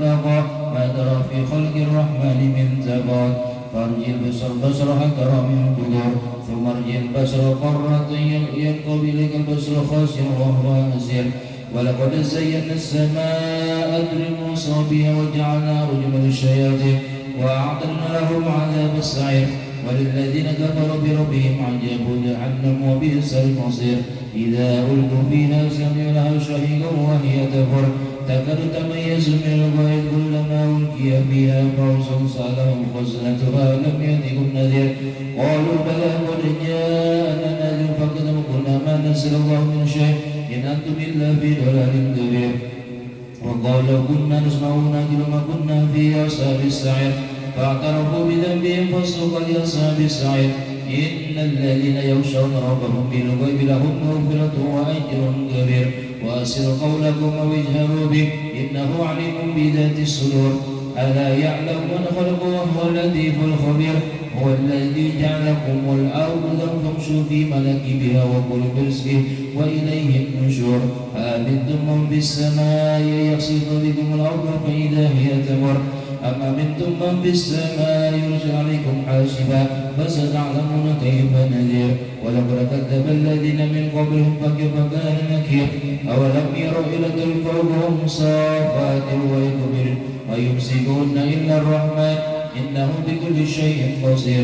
خلقا ما ترى في خلق الرحمن من تفاوت فارجع البصر حتى من قدور ثم ارجع البصر قرتين ينقلب إليك البصر خاسر وهو هزير ولقد زينا السماء بمصابيح وجعلنا رجما للشياطين وأعتدنا لهم عذاب السعير وللذين كفروا بربهم عذاب جهنم وبئس المصير إذا ألقوا فيها سمعوا لها شهيقا وهي تفور تكاد تميز من الغيظ كلما ألقي فيها فوج سألهم خزنتها لم يأتكم نذير قالوا بلى قد جاءنا نذير فكذبوا قلنا ما نزل الله من شيء إن أنتم إلا في ضلال كبير وقالوا كنا نسمع ونعقل ما كنا في أصحاب السعير فاعترفوا بذنبهم فسوقا لأصحاب السعير إن الذين يخشون ربهم بالغيب لهم مغفرة وأجر كبير وأسروا قولكم أو اجهروا به إنه عليم بذات الصدور ألا يعلم من خلق وهو اللطيف الخبير هو الذي جعلكم الأرض فامشوا في مناكبها وكلوا برزقه وإليه النشور أأمنتم من في السماء يخسف بكم الأرض فإذا هي تمر أم أمنتم من في السماء يرسل عليكم حاسبا فستعلمون كيف نذير ولقد كذب الذين من قبلهم فكيف كان نكير أولم يروا إلى الطير فوقهم صافات ويقبل ما يمسكون إلا الرحمن إنه بكل شيء بصير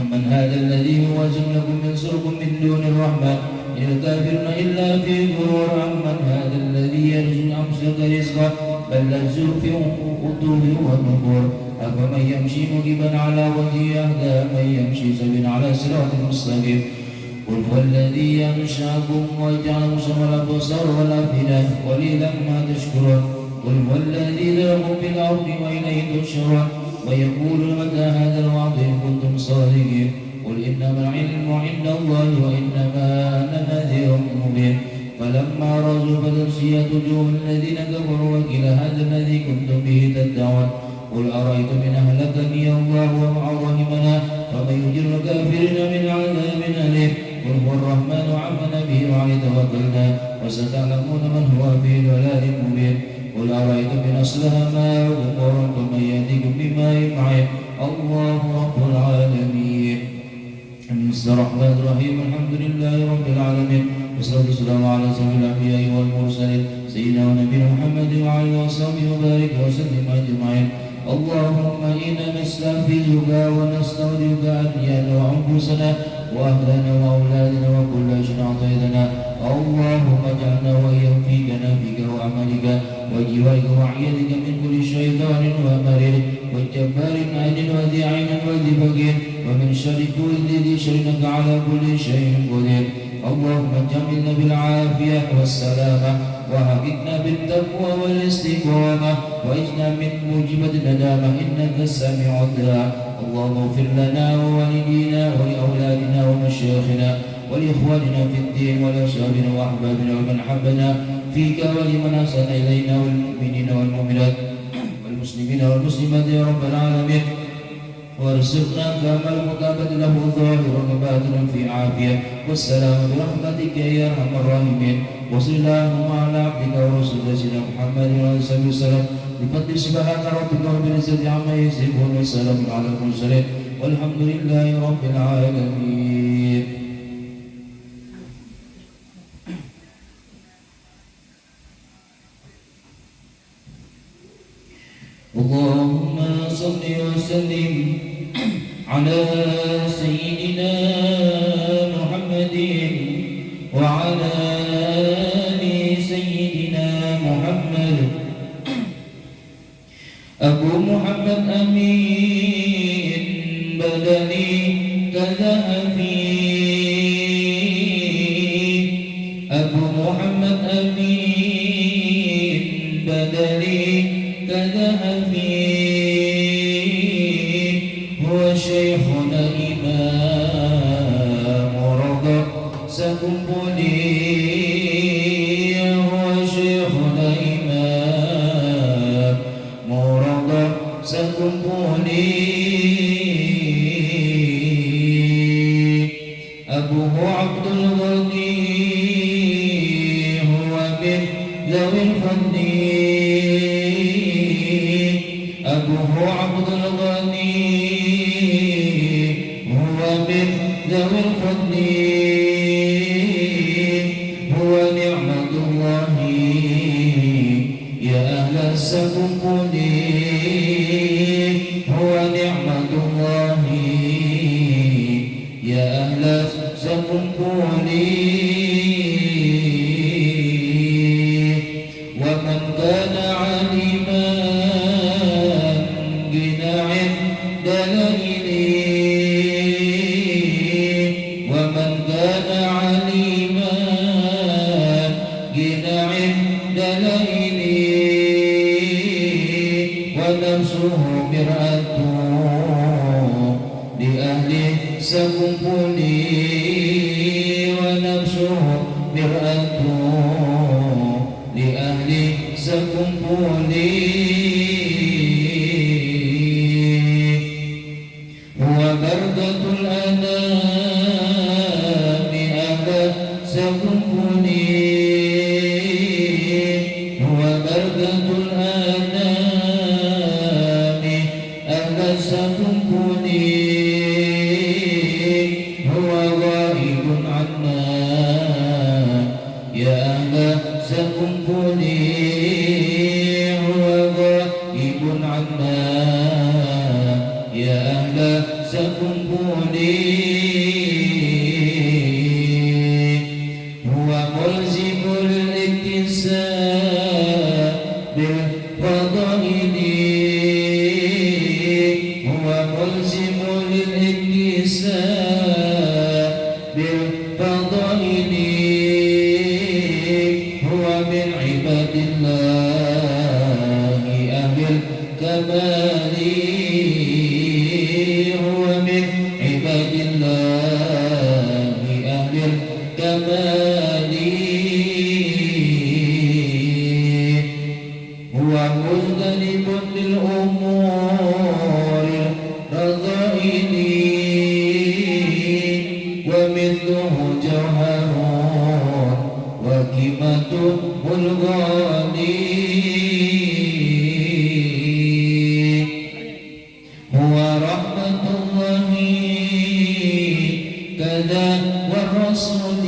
أمن هذا الذي هو لكم ينصركم من دون الرحمن إن الكافرون إلا في غرور أمن هذا الذي يرزق أمسك رزقه بل لجوا في عتو ونفور أفمن يمشي مكبا على وجهه أهدى من يمشي سبيلا على صراط مستقيم قل هو الذي أنشأكم وجعل سمع الأبصار والأفئدة قليلا ما تشكرون قل هو الذي ذرأكم في الأرض وإليه تحشرون ويقولون متى هذا الوعد إن كنتم صادقين قل إنما العلم عند الله وإنما أنا نذير مبين فلما رأوا بأسيئة وجوه الذين كفروا وقيل هذا الذي كنتم به تدعون قل أرأيتم إن أهلكني الله ومن رحمنا فمن يجر الكافرين من عذاب أليم قل هو الرحمن آمنا به وعليه توكلنا وستعلمون من هو في ضلال مبين قل أرأيتم إن أصلح ماءكم وأنتم من يأتيكم بماء معين الله رب العالمين بسم الله الرحمن الرحيم الحمد لله رب العالمين والصلاة والسلام على سيد الأنبياء والمرسلين سيدنا ونبينا محمد وعلى آله وصحبه وبارك وسلم أجمعين اللهم إنا نستغفرك ونستودعك أديان وأنفسنا وأهلنا وأولادنا وكل شيء أعطيتنا اللهم اجعلنا وإياهم في كنافك وعملك وجوارك وعيادك من كل شيطان ومرير وجبار عين وذي عين وذي فقير ومن شر كل ذي شرك على كل شيء قدير اللهم جملنا بالعافية والسلامة وحققنا بالتقوى والاستقامة وإجنا من موجبة الندامة إنك السميع الدعاء اللهم اغفر لنا ووالدينا ولأولادنا ومشايخنا ولإخواننا في الدين ولأصحابنا وأحبابنا ومن حبنا فيك ولمن أحسن إلينا والمؤمنين والمؤمنات والمسلمين والمسلمات يا رب العالمين وارزقنا كامل المتابعة له ظاهرا وباطنا في عافية والسلام برحمتك يا أرحم الراحمين وصل اللهم على عبدك ورسولك سيدنا محمد وعلى آله وسلم بفضل سبحان ربك رب العزة عما يصفون وسلام على المرسلين والحمد لله رب العالمين. اللهم صل وسلم على سيدنا محمد وعلى آل سيدنا محمد. أبو محمد أمين بدني كذهبي أبو محمد أمين بدني كذهبي هو شيخنا إمام رضا سكنبني هو شيخنا إمام رضا سكنبني أبوه عبد الغني هو من ذوي الفضل يا أهل السكون هو نعمة الله يا أهل السكون ومن كان عليما بناع دليلي ومن كان عليما بناع دليلي ونفسه مرآة لأهل سكوني ونفسه مرآة لأهل سكوني هو بردة الأنام أهل سكوني هو بردة الأنام أهل سكوني هو غائب عنا يا أهل سكوني هو غائب عنا يا أهل سكوني هو ملزم الاكتساب بالفضائل هو ملزم للاكتساب بالفضائل هو من عباد الله أهل الكمال هو من عباد الله أهل الكمال هو مجتنب للأمور الرذائل ومثله جوهر وكمته الغالي هو رحمة الله كذا والرسول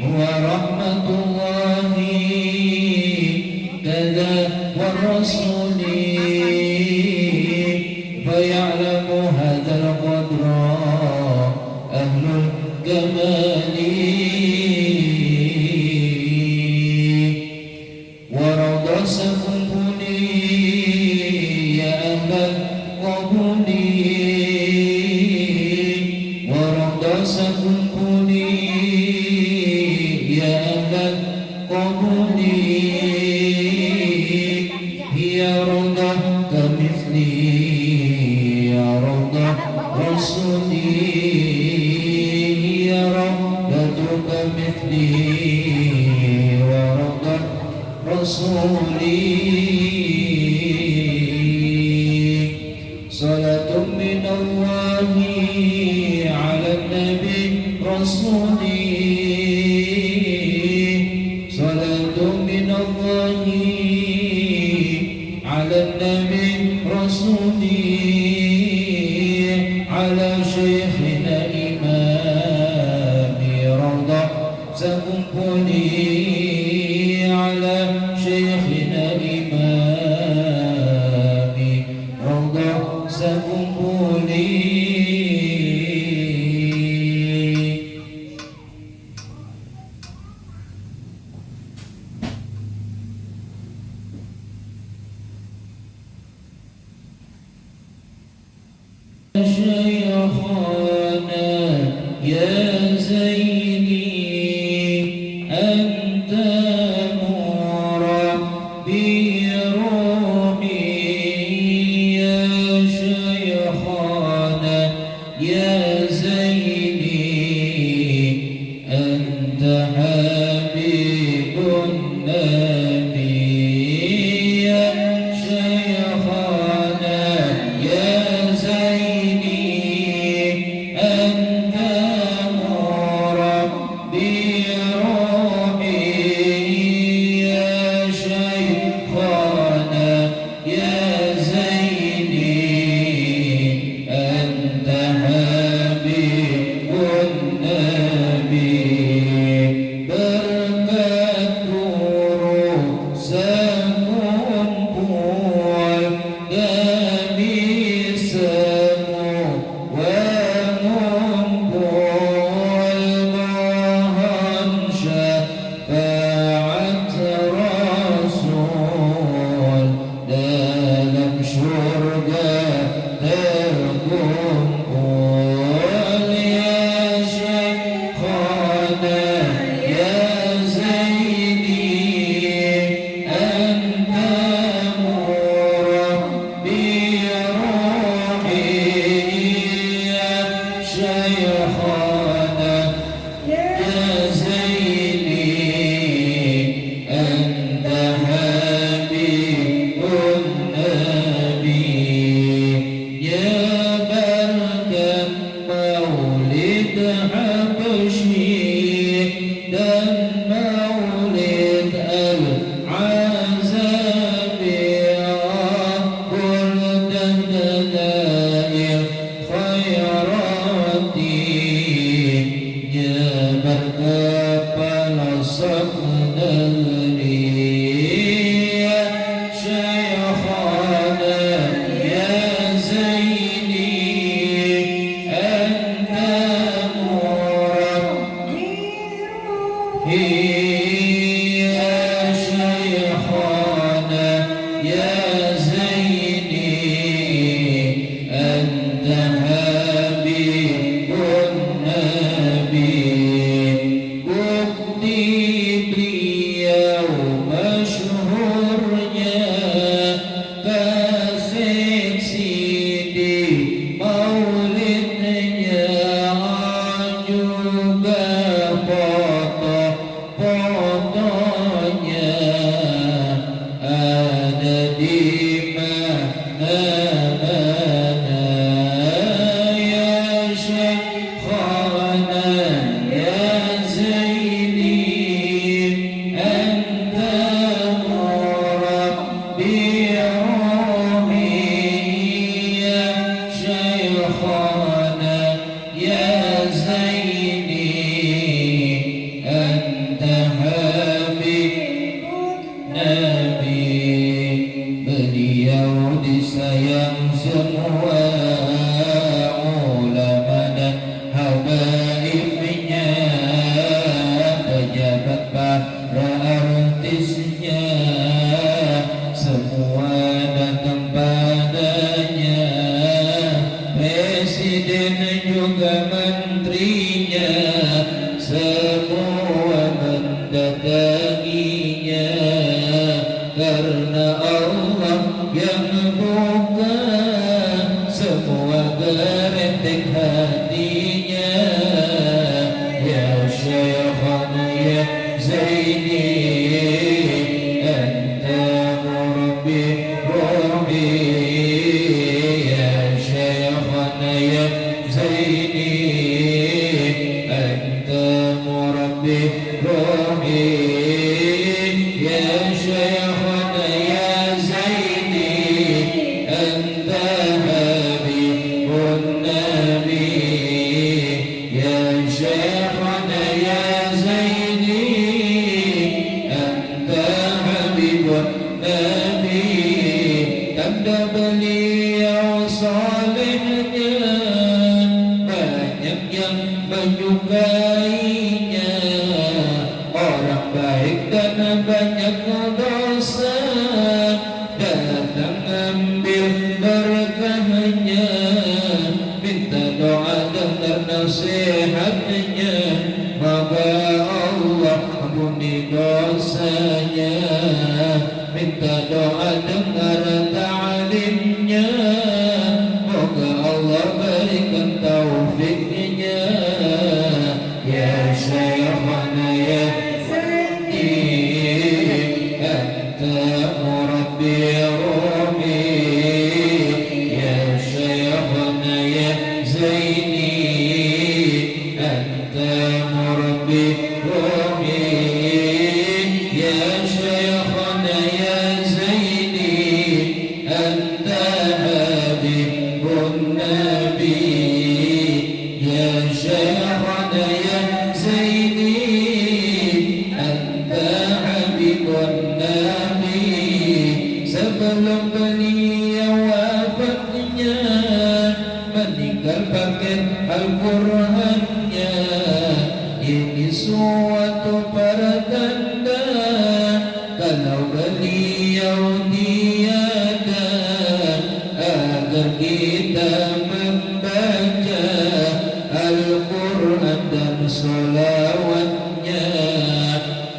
هو رحمة الله كذا والرسول فيعلم هذا القدر أهل الكمال ورضى سكوني يا أهل القبول ورضى سكوني يا أهل القبول هي رضا كمثلي يا رضا رسولي هي رضا كمثلي ورضا رسولي صلاة من الله على النبي رسولي صلاة من الله على النبي رسولي على شيخنا إمامي رضا سكوني على شيخنا إمامي رضا سكوني شيخنا يا زيني أنت مربي روحي يا شيخنا يا زيني أنت حبيب النبي يا شيخنا يا زيني masyhurnya kasih Sidi maulidnya juga foto-fotonya ada di mana-mana ya Syekhana ya Zaini anta murabbi ruhi ya Syekhana ya Zaini anta habib Nabi. Beliau disayang semua ulama dan habaibnya, pejabat para artisnya, semua datang padanya, presiden juga menterinya, semua mendatanginya, karena Allah yang buka semua geretek hatinya. Ya Syekhana ya Zaini anta murabbi ruhi ya Syekhana ya Zaini anta murabbi ruhi ya Syekhana ya Zaini anta habibun Nabi ya Syekhana ya Zaini anta habibun Nabi. Tanda beliau salehnya banyak yang menyukainya, orang baik dan banyak dosa datang ambil berkahnya, minta doa dengar nasihatnya, maka Allah ampuni dosanya, minta doa dengar ta'limnya, moga Allah berikan taufiknya. Ya Syekhana ya anta murabbi ruhi ya Syekhana ya Zaini anta murabbi ruhi ya Syekhana ya Zaini anta habibun Nabi ya Syekhana ya Zaini anta habibun Nabi. Sebelum beliau wafatnya meninggal paket Al-Qur'annya, ini suatu pertanda kalau beliau tiada, agar kita membaca Al-Quran dan salawatnya.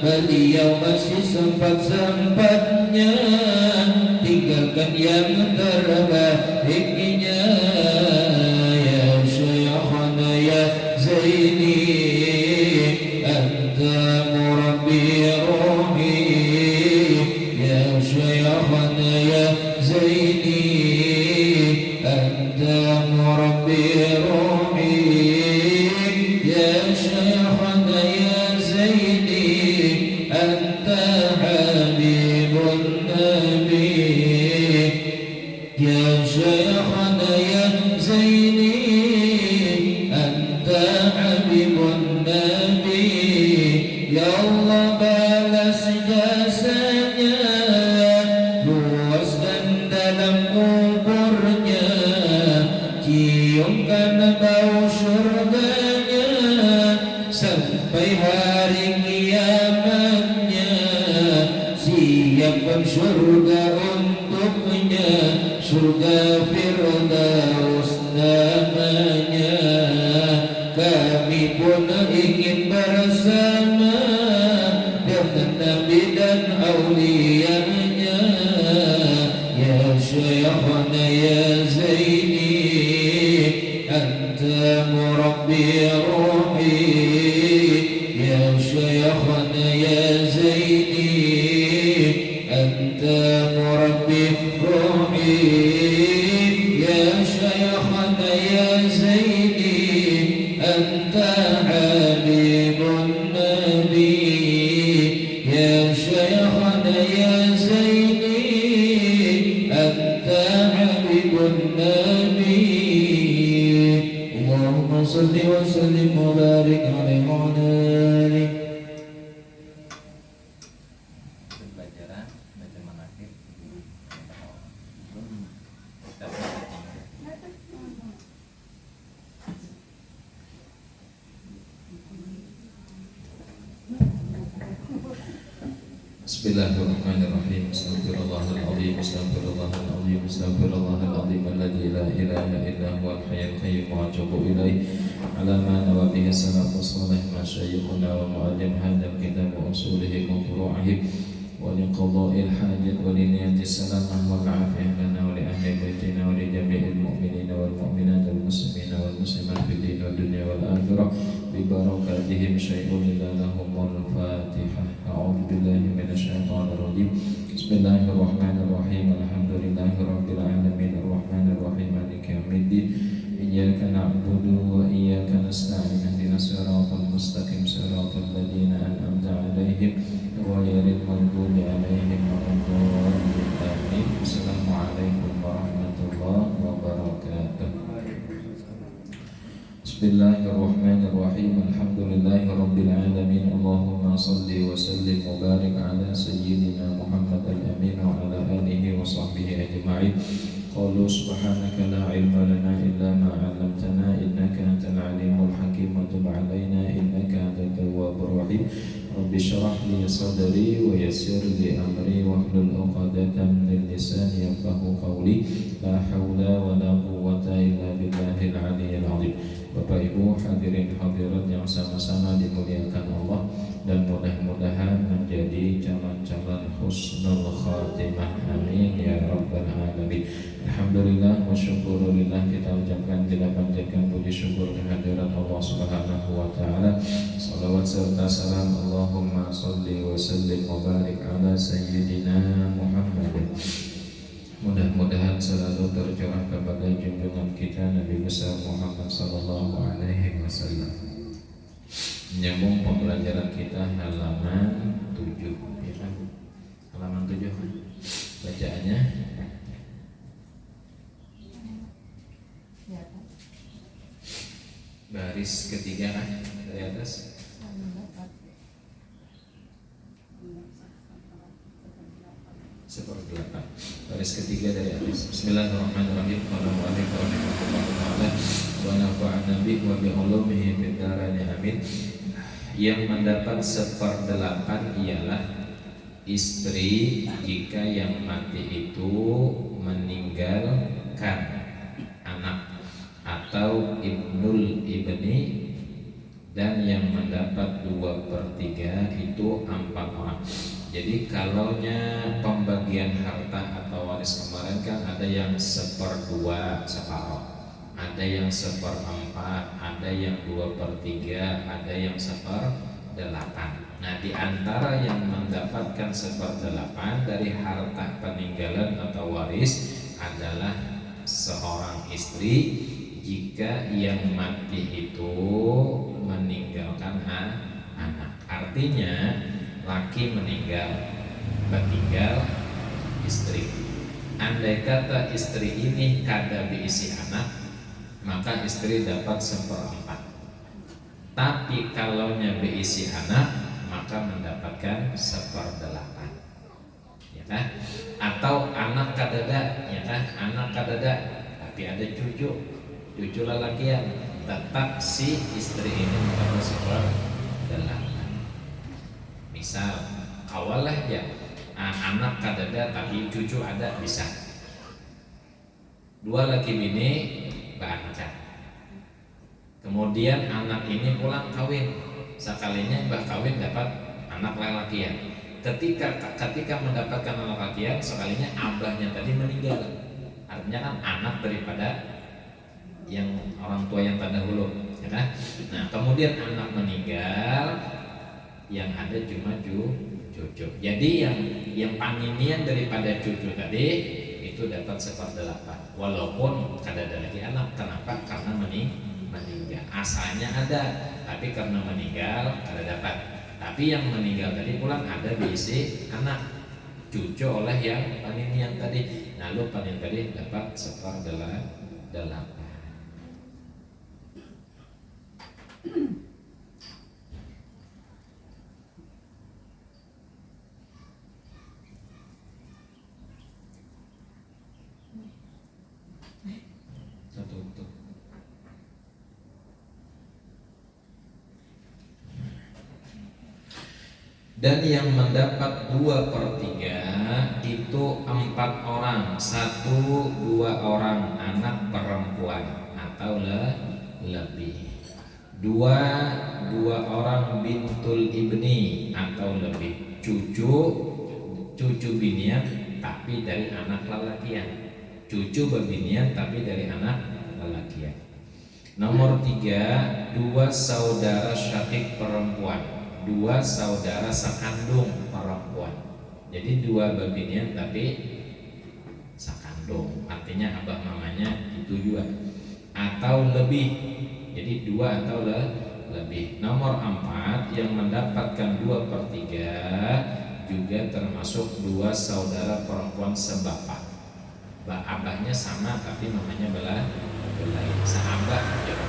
Beliau masih sempat-sempatnya tinggalkan yang terbaiknya. Ya Syekhana ya Zaini anta murabbi ruhi ya Syekhana ya Zaini anta murabbi ruhi ya Syekhana ya Zaini anta habibun Nabi ya Syekhana ya Zaini anta habibun Nabi. Ya Allah balas jasanya, luaskan dalam kuburnya, ciumkan bau surganya, sampai hari kiamatnya, siapkan surga untuknya, surga Firdaus namanya. Kami pun ingin bersama dengan Nabi dan Aulia الرحيم يا شيخنا يا زيدي أنت حبيب النبي يا شيخنا يا زيدي أنت حبيب النبي اللهم صل وسلم وبارك عليه وعلى آله. Bismillahirrahmanirrahim. Astaghfirullahaladzim, astaghfirullahaladzim, astaghfirullahaladzim alladzi la ilaha illa huwal hayyul qayyum wa atubu ilaih. Ala ma nawa bihi salatu salih masyayikhuna wa mu'allim hadzal kitab wa usulihi wa furu'ihi wa liqada'il hajat wa liniyati salamah wal afiyah lana wa li ahli baitina wa li jami'il mu'minina wal mu'minat wal muslimina wal muslimat fid din wad dunya wal akhirah bi barakatihim syai'un illa lahumul fatihah. A'udzu billahi minasyaitonir rajim. Bismillahirrahmanirrahim. Alhamdulillahi rabbil alamin arrahmanir rahim maliki yaumiddin. Iyyaka na'budu wa iyyaka nasta'in ihdinas siratal mustaqim siratal ladzina an'amta 'alaihim ghairil maghdubi 'alaihim waladdallin. Amin. Assalamualaikum warahmatullahi wabarakatuh. Bismillahirrahmanirrahim. Alhamdulillahi rabbil alamin. Allahumma salli wa sallim wa barik ala sayyidina Muhammad al-amin wa ala alihi wa sahbihi ajma'in. Qalu subhanaka la ilma lana illa ma 'allamtana innaka antal alimul hakim wa tub 'alaina innaka antat tawwabur rahim. Rabbi shrah li sadri wa yassir li amri wahlul 'uqdatam min lisani yafqahu qawli. La haula wa la quwwata illa billahil 'aliyyil 'azim. Bapak Ibu hadirin hadirat yang sama-sama dimuliakan Allah, dan mudah-mudahan menjadi calon-calon husnul khatimah, amin ya rabbal alamin. Alhamdulillah wa syukurillah, kita ucapkan kita panjatkan puji syukur kehadirat Allah subhanahu wa ta'ala. Salawat serta salam Allahumma salli wa sallim wa barik ala sayyidina Muhammadin. Mudah-mudahan selalu tercurah kepada junjungan kita Nabi besar Muhammad sallallahu alaihi wasallam. Menyambung pembelajaran kita halaman 7, ya kan? Halaman 7 bacaannya baris ketiga dari atas. Seperti baris ketiga dari atas. Bismillahirrahmanirrahim. Assalamualaikum warahmatullahi wabarakatuh. Wa nafa'ana bihi wa bi ulumihi fid dharain amin. Yang mendapat 1/8 ialah istri jika yang mati itu meninggalkan anak, atau ibnul ibni, dan yang mendapat 2/3 itu 4 orang. Jadi kalaunya pembagian harta atau waris kemarin kan ada yang 1/2 separuh, ada yang 1/4, ada yang 2/3, ada yang 1/8. Nah, di antara yang mendapatkan 1/8 dari harta peninggalan atau waris adalah seorang istri jika yang mati itu meninggalkan anak. Artinya laki meninggal, tinggal istri. Andai kata istri ini kada diisi anak, maka istri dapat 1/4. Tapi kalaunya diisi anak, maka mendapatkan 1/8, ya kan? Atau anak kadada, ya kan? Anak kadada, tapi ada cucu lelakian, tetap si istri ini mendapat 1/8. Misal awal aja anak kadada tapi cucu ada, bisa 2 laki bini beranak. Kemudian anak ini pulang kawin, sekalinya mbah kawin dapat anak laki-laki. Ketika mendapatkan anak laki, sekalinya abahnya tadi meninggal, artinya kan anak daripada yang orang tua yang terdahulu, ya kan? Nah, kemudian anak meninggal, yang ada cuma cucu. Jadi yang paninian daripada cucu tadi itu dapat 1/8. Walaupun kada ada lagi anak. Kenapa? Karena meninggal. Asalnya ada, tapi karena meninggal kada dapat. Tapi yang meninggal tadi pulang ada diisi anak cucu oleh yang paninian tadi. Lalu panin tadi dapat 1/8. Dan yang mendapat 2/3 itu 4 orang, 1-2 orang anak perempuan atau lebih, 2 orang bintul ibni atau lebih, cucu binian tapi dari anak lelakian, cucu bebinian tapi dari anak lelakian. Nomor 3, 2 saudara syakik perempuan, 2 saudara sekandung perempuan. Jadi 2 babinian tapi sekandung, artinya abah mamanya itu juga atau lebih. Jadi 2 atau lebih. Nomor 4 yang mendapatkan 2/3 juga termasuk 2 saudara perempuan sebapak. Abahnya sama tapi mamanya belain. Seabah ya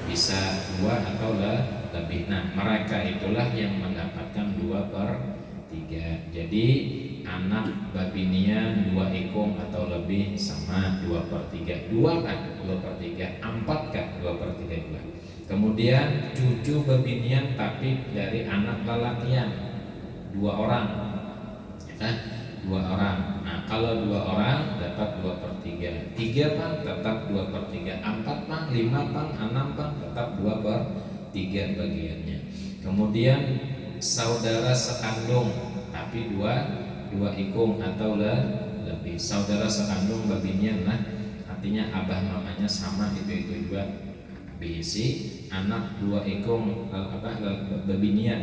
bisa 2 atau lebih. Nah, mereka itulah yang mendapatkan 2/3. Jadi anak babinian 2 ikung atau lebih sama 2/3. 2 kan 2/3, 4 kan 2/3 juga. Kemudian cucu babinian tapi dari anak lelakian 2 orang, ya kan? 2 orang. Nah, kalau 2 orang dapat 2/3. 3 pang tetap 2/3. 4 pang, 5 pang, 6 pang tetap 2/3 bagiannya. Kemudian saudara sekandung tapi 2 ikung atau lebih. Saudara sekandung babinian lah, artinya abah mamanya sama itu juga bisi anak 2 ikung babinian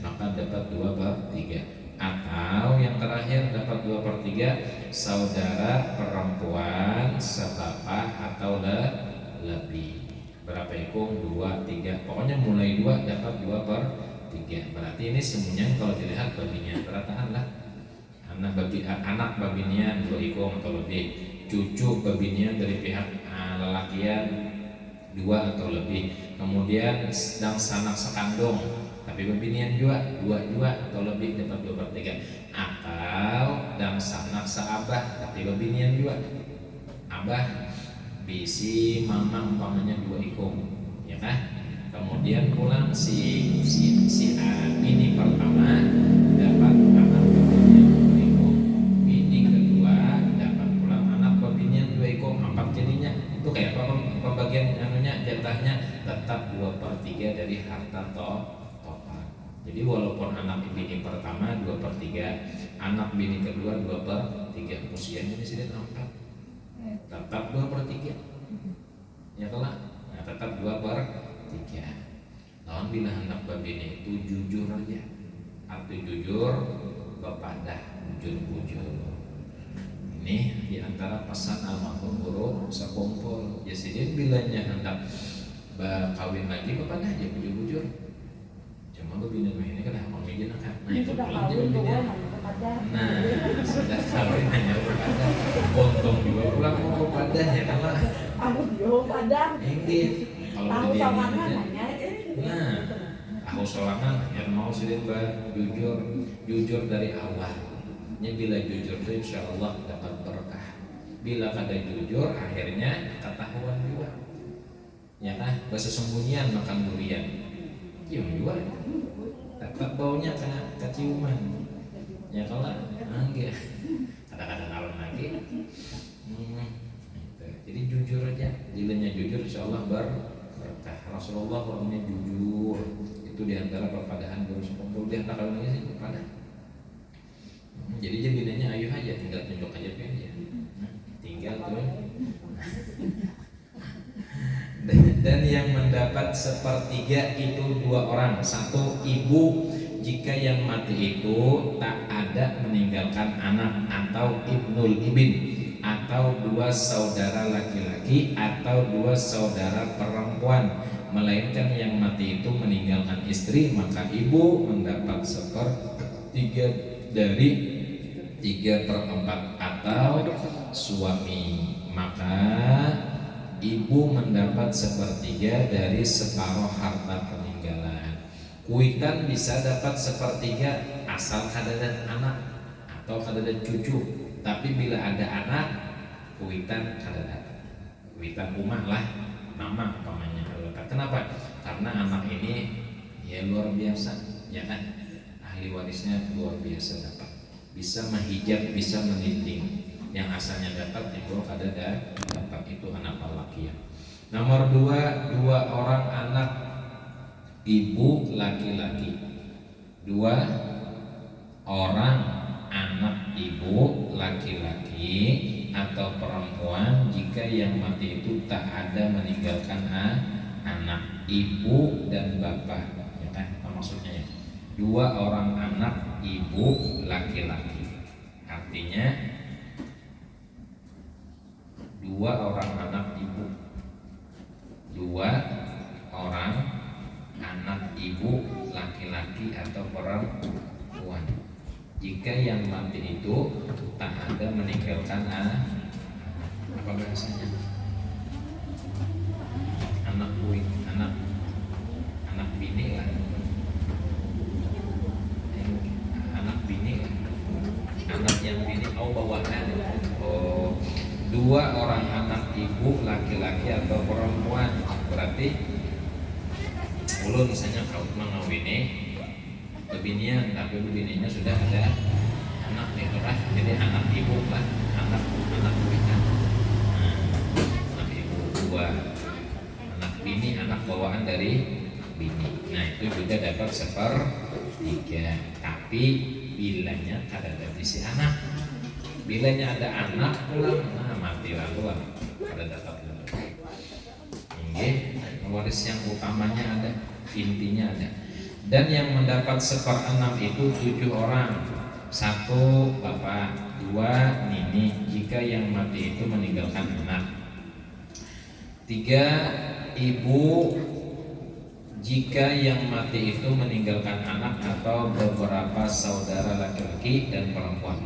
maka dapat 2/3. Atau yang terakhir dapat 2/3 saudara perempuan sebapak atau lebih. Berapa ikung? 2, 3. Pokoknya mulai 2 dapat 2/3. Berarti ini semuanya kalau dilihat babinian berataan lah. Anak babinian 2 ikung atau lebih. Cucu babinian dari pihak lelakian 2 atau lebih. Kemudian sedang sanak sekandung tapi babinian juga 2 atau lebih dapat 2/3. Atau dan sanak seabah tapi babinian juga abah bisi mama umpamanya 2 ikung, ya kan? Kemudian pulang si bini pertama dapat anak babinian 2 ikung, bini kedua dapat pulang anak babinian 2 ikung, 4 jadinya. Itu kayak apa pembagian jatahnya tetap 2/3 dari harta total. Jadi walaupun anak bini pertama 2/3, anak bini kedua 2/3, usianya di sini 4, tetap 2/3. Ya kelak, nah, tetap 2/3. Lawan bila anak babini itu jujur aja, arti jujur bepadah, bujur. Ini diantara pesan almarhum guru sekumpul. Jadi bilanya hendak kawin lagi bepadah aja, bujur. Cuma babini ini kan mau mijin kan. Nah itu pulang aja babinya. Nah sudah kawin hanya bepadah. Untung juga pulang mau bepadah ya kan lah. Aku juga bepadah. Inggit. Tahu sorangan hanya. Nah, aku sorangan yang mau sudah jujur dari awal. Bila jujur itu insya Allah dapat berkah. Bila kada jujur akhirnya ketahuan juga. Ya kan, bersembunyian makan durian. Cium juga. Tetap baunya keciuman. Ya kalau enggak. Kadang-kadang lawan lagi. Jadi jujur aja. Jilanya jujur insya Allah berkah. Rasulullah orangnya jujur. Itu diantara perpadahan guru sekumpul. Dia tak kalau lagi sih perpadah. Jadi jadinya ayo aja, tinggal tunjuk aja aja. Tinggal tuh. Dan yang mendapat 1/3 itu 2 orang, 1 ibu jika yang mati itu tak ada meninggalkan anak atau ibnul ibn atau dua saudara laki-laki atau dua saudara perempuan, melainkan yang mati itu meninggalkan istri, maka ibu mendapat 1/3 dari 3/4 atau suami, maka ibu mendapat 1/3 dari separuh harta peninggalan. Kuitan bisa dapat 1/3 asal kadada anak atau kadada cucu, tapi bila ada anak kuitan kadada, kuitan umah lah, mama pamannya. Kenapa? Karena anak ini ya luar biasa, ya kan, ahli warisnya luar biasa, dapat bisa menghijab, bisa meninding. Yang asalnya dapat ibu kadada dapat, itu anak laki ya. Nomor 2, 2 orang anak ibu laki-laki, 2 orang anak ibu laki-laki atau perempuan jika yang mati itu tak ada meninggalkan anak, ibu dan bapak, ya kan, apa maksudnya ya? 2 orang anak ibu laki-laki, artinya 2 orang anak ibu, 2 orang anak ibu laki-laki atau perempuan jika yang mati itu tak ada meninggalkan apa bahasanya, anak kuih, anak bini lah, anak bini lah, anak yang bini bawahan. 2 orang anak ibu laki-laki atau perempuan, berarti ulun misalnya kau mengawini bebinian, tapi bebininya sudah ada anak gitu lah, jadi anak ibu lah, anak kuitan, anak ibu 2, anak bini anak bawaan dari bini. Nah itu juga dapat 1/3, tapi bilanya kada si anak, bilanya ada anak pulang, nah mati lalu kada dapat dulu. Ini waris yang utamanya ada, intinya ada. Dan yang mendapat 1/6 itu 7 orang, 1 bapak, 2 nini jika yang mati itu meninggalkan anak, 3 ibu jika yang mati itu meninggalkan anak atau beberapa saudara laki-laki dan perempuan,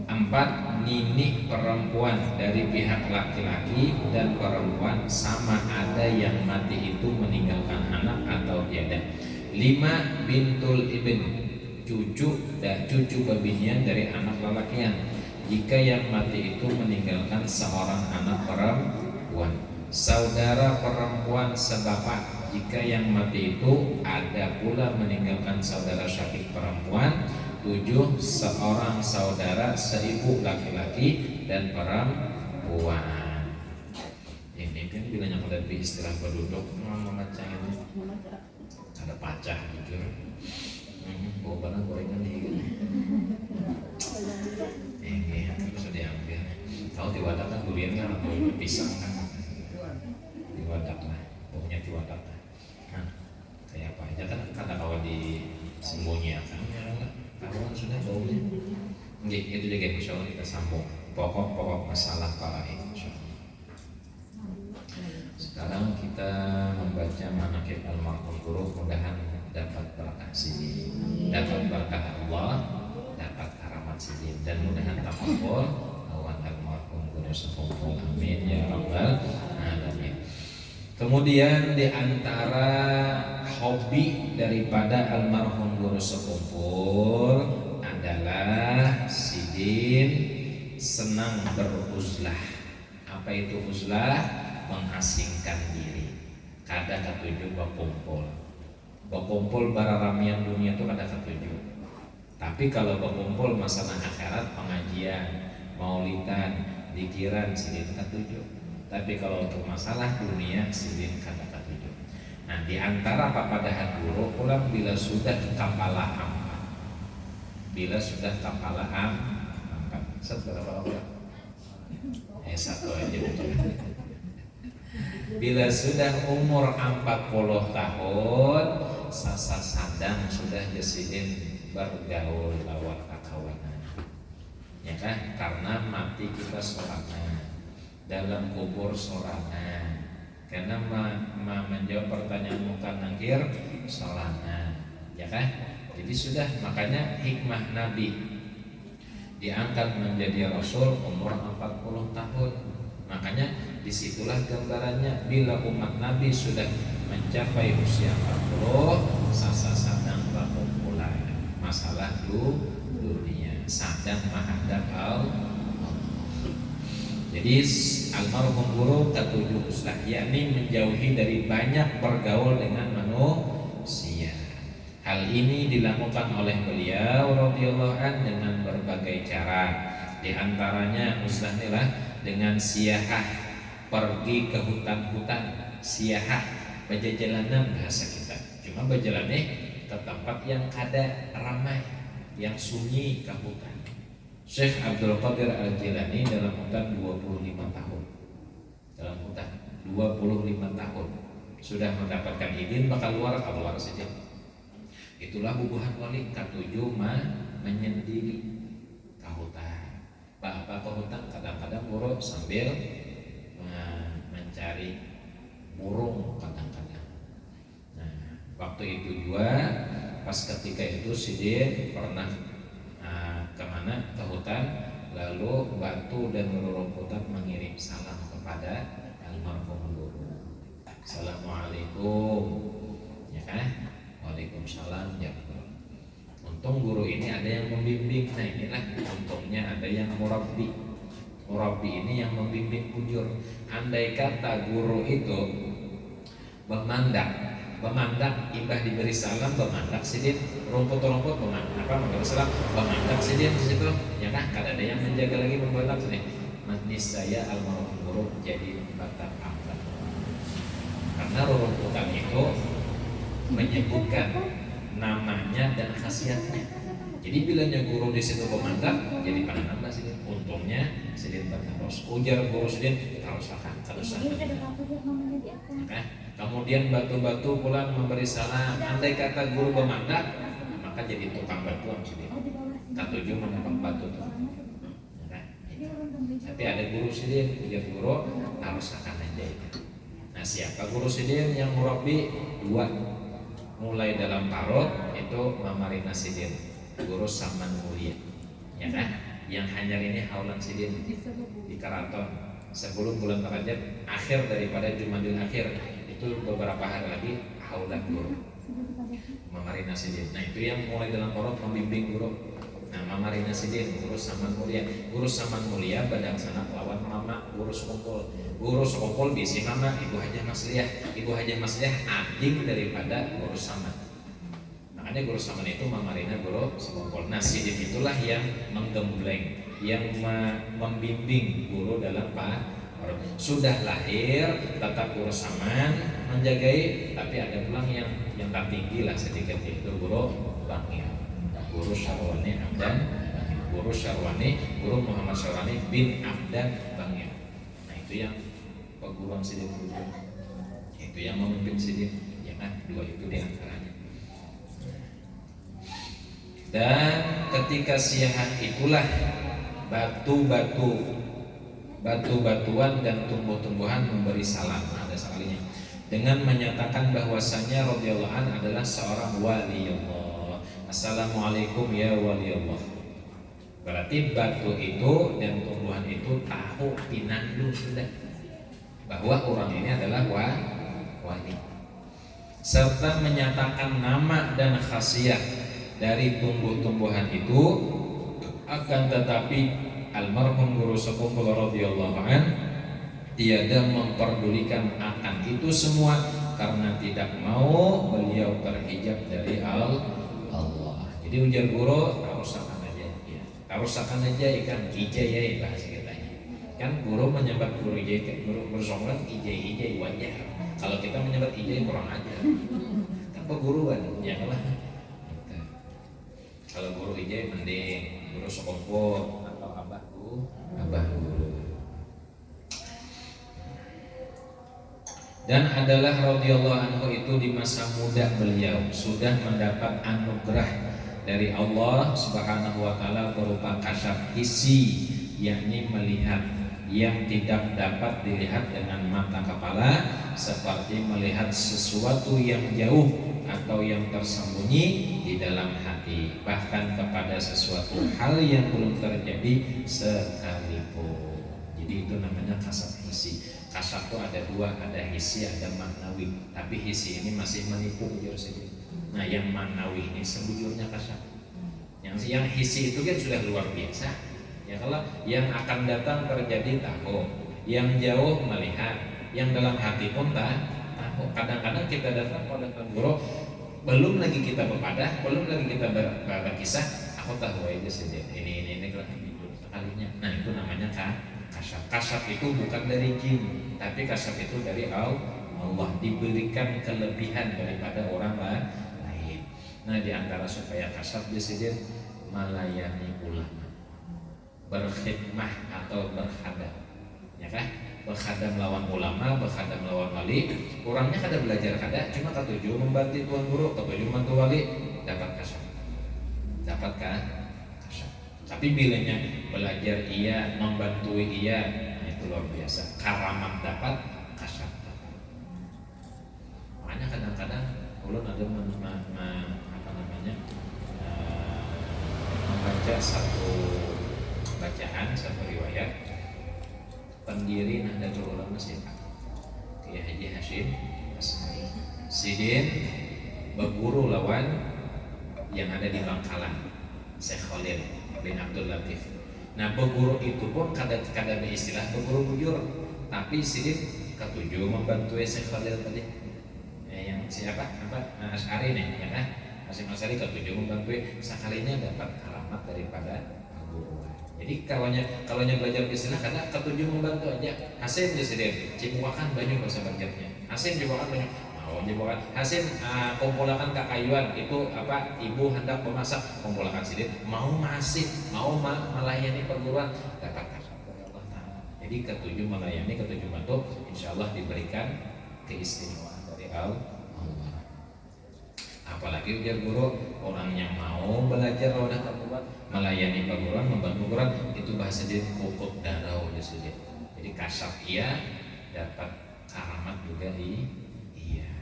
4 nini perempuan dari pihak laki-laki dan perempuan sama ada yang mati itu meninggalkan anak atau tiada, 5 bintul ibn cucu dan cucu babinian dari anak lelakian jika yang mati itu meninggalkan seorang anak perempuan, saudara perempuan sebapak jika yang mati itu ada pula meninggalkan saudara syakik perempuan, 7 seorang saudara seibu laki-laki dan perempuan. Ini kan bilanya pada istilah penduduk membaca ini ada pacah jujur, bawa barang gorengan nih gitu. Ini bisa diambil. Tahu di wadah kan durian kan atau pisang kan, di wadah lah, pokoknya di wadah lah. Nah, kayak apa aja kan kata kawan disembunyikan ya enggak? Kawan sudah baunya. Oke, itu juga insya Allah kita sambung pokok-pokok masalah para insya Allah. Sekarang kita membaca manaqib almarhum guru, mudahan dapat berkah sini, dapat berkah Allah, dapat karamat sini, dan mudahan taqabbal awan almarhum guru sekumpul, amin ya rabbal alamin. Kemudian di antara hobi daripada almarhum guru sekumpul adalah Sidin senang beruzlah. Apa itu uzlah? Mengasingkan diri. Kada ketujuh berkumpul bararamian dunia itu kada ketujuh. Tapi kalau berkumpul masalah akhirat, pengajian, maulidan, dikiran, Sidin ketujuh. Tapi kalau untuk masalah dunia, Sidin kada ketujuh. Nah, di antara papadahan guru pulang bila sudah kapala ampat. Bila sudah kapala ampat. Seberapa orang? Satu aja betul. Bila sudah umur 40 tahun sasa sadang sudah jesidin bergaul lawat akawanan, ya kan? Karena mati kita sorangan, dalam kubur sorangan, karena menjawab pertanyaan muka nangkir sorangan, ya kan? Jadi sudah, makanya hikmah Nabi diangkat menjadi Rasul umur 40 tahun. Makanya disitulah gambarannya, bila umat Nabi sudah mencapai usia 40, sasa sadang berkumpulan masalah dunia, sadang menghadap Allah. Jadi almarhum guru ketujuh Ustaz, yakni menjauhi dari banyak bergaul dengan manusia. Hal ini dilakukan oleh beliau radhiyallahu an dengan berbagai cara. Di antaranya Ustaz inilah dengan siyahah, pergi ke hutan-hutan, siyahah, berjalanan bahasa kita. Cuma berjalannya ke tempat yang kada ramai, yang sunyi ke hutan. Syekh Abdul Qadir Al-Jilani dalam hutan 25 tahun. Dalam hutan 25 tahun sudah mendapatkan izin bakal keluar saja. Itulah bubuhan wali ketujuh menyendiri ke hutan. Bapak ke hutan kadang-kadang buruk sambil mencari burung kadang-kadang. Nah, waktu itu juga pas ketika itu Sidin pernah kemana ke hutan, lalu batu dan rerumputan mengirim salam kepada almarhum guru. Assalamualaikum, ya kan? Waalaikumsalam, ya. Untung guru ini ada yang membimbing. Nah inilah untungnya ada yang murabbi. Murabbi ini yang membimbing bujur. Andai kata guru itu memandang imbah diberi salam, memandak sidin, rumput-rumput memandak memberi salam, memandak sidin di situ, ya kan? Kada ada yang menjaga lagi memandak sidin. Niscaya almarhum guru jadi batang ambat. Karena rumputan itu menyebutkan namanya dan khasiatnya. Jadi bilanya guru di situ memandak, jadi pada nambah sidin. Untungnya sidin terus. Ujar guru sidin terus akan. Ya, kemudian batu-batu pulang memberi salam. Andai kata guru memandak, maka jadi tukang batuan sidin. Ketujuh menambah batu tuh. Ya, tapi ada guru sidin, ujar guru harus akan aja. Nah siapa guru sidin yang murabbi? Dua. Mulai dalam parut itu Mamarina Sidin, guru Saman Mulia, ya kan? Yang hanya ini haulan Sidin di Keraton sebelum bulan Rajab, akhir daripada Jumadil akhir itu beberapa hari lagi haulan guru Mamarina Sidin. Nah itu yang mulai dalam parut membimbing guru. Nah Mamarina Sidin, guru Saman Mulia. Guru Saman Mulia badang sana lawan mama guru sekumpul. Guru sekumpul bisi mama Ibu Hajah Masliyah. Ibu Hajah Masliyah adik daripada guru Saman. Makanya guru Saman itu Mamarina guru sekumpul. Nah Sidin itulah yang menggembleng, yang membimbing guru dalam sudah lahir tetap guru Saman menjagai, tapi ada pulang yang tak tinggi lah sedikit, itu guru Bangil, guru Syarwani Abdan, guru Syarwani, guru Muhammad Syarwani bin Abdan Bangil. Nah itu yang perguruan Sidin Bujur, itu yang memimpin Sidin, ya kan? Dua itu diantaranya. Dan ketika siahan itulah batu-batuan dan tumbuh-tumbuhan memberi salam, ada sekalinya, dengan menyatakan bahwasanya radhiyallahu an adalah seorang wali Allah. Assalamualaikum ya wali Allah. Berarti batu itu dan tumbuhan itu tahu pinandu sudah bahwa orang ini adalah wali, serta menyatakan nama dan khasiat dari tumbuh-tumbuhan itu. Akan tetapi almarhum guru sekumpul radhiyallahu an tiada memperdulikan akan itu semua karena tidak mau beliau terhijab dari Allah. Jadi ujar guru tarusakan aja, ya. Tarusakan aja ikan ijai bahasa kitanya. Kan guru menyebut guru ijai, guru bersongkat ijai wajar. Kalau kita menyebut ijai kurang ajar. Kan peguruan, ya lah. Kalau guru ijai mending guru sekumpul atau abah guru. Dan adalah radhiyallahu anhu itu di masa muda beliau sudah mendapat anugerah dari Allah Subhanahu wa taala berupa kasyaf hissi, yakni melihat yang tidak dapat dilihat dengan mata kepala, seperti melihat sesuatu yang jauh atau yang tersembunyi di dalam hati, bahkan kepada sesuatu hal yang belum terjadi sekalipun. Jadi itu namanya kasaf hissi. Kasaf itu ada dua, ada hissi, ada maknawi. Tapi hissi ini masih menipu sedikit. Nah, yang maknawi ini sebujurnya kasaf. Yang hissi itu kan sudah luar biasa. Ya, kalau yang akan datang terjadi tahu, yang jauh melihat, yang dalam hati pun tahu. Kadang-kadang kita datang pada guru, belum lagi kita berpadah, belum lagi kita berkisah, aku tahu aja saja ini sekalinya. Nah, itu namanya kasaf. Kasaf itu bukan dari jin, tapi kasaf itu dari Allah, diberikan kelebihan daripada orang lain. Nah, di antara supaya kasaf disebut melayani ulama, berkhidmah atau berkhadam, ya kan? Berkhadam lawan ulama, berkhadam lawan wali. Orangnya kada belajar kada, cuma ketujuh membantu tuan guru, ketujuh membantu wali, dapat kasaf. Dapatkah kasaf? Tapi bilanya belajar iya, membantu iya, nah itu luar biasa. Karamat dapat, kasaf dapat. Makanya kadang-kadang ulun ada membaca satu bacaan, satu riwayat pendiri Nahdlatul Ulama siapa? Kiai Haji Hashim As'ari. Sidin berguru lawan yang ada di Bangkalan, Syekh Khalil bin Abdul Latif. Nah, berguru itu pun kada ada istilah berguru bujur, tapi Sidin ketujuh membantu Syekh Khalil tadi. Yang siapa? As'ari nih, ya kan? Hashim As'ari ketujuh membantu, sekalinya dapat alamat daripada guru. Jadi kalau belajar istilah karena ketujuh membantu aja. Hasim disini cipuakan banyak bahasa banjarnya. Hasim cipuakan banyak. Mau cipuakan. Hasim kumpulakan kakayuan itu apa? Ibu hendak memasak, kumpulakan sidin. Mau masih mau melayani perguruan, dapat kasih dari Allah Taala. Jadi ketujuh melayani, ketujuh bantu, insyaallah diberikan keistimewaan dari Allah. Apalagi ujar guru, orang yang mau belajar wadah perguruan, melayani perguruan, membantu perguruan, itu bahasa dia pokok darah udah saja. Jadi kasaf iya, dapat karamat juga iya.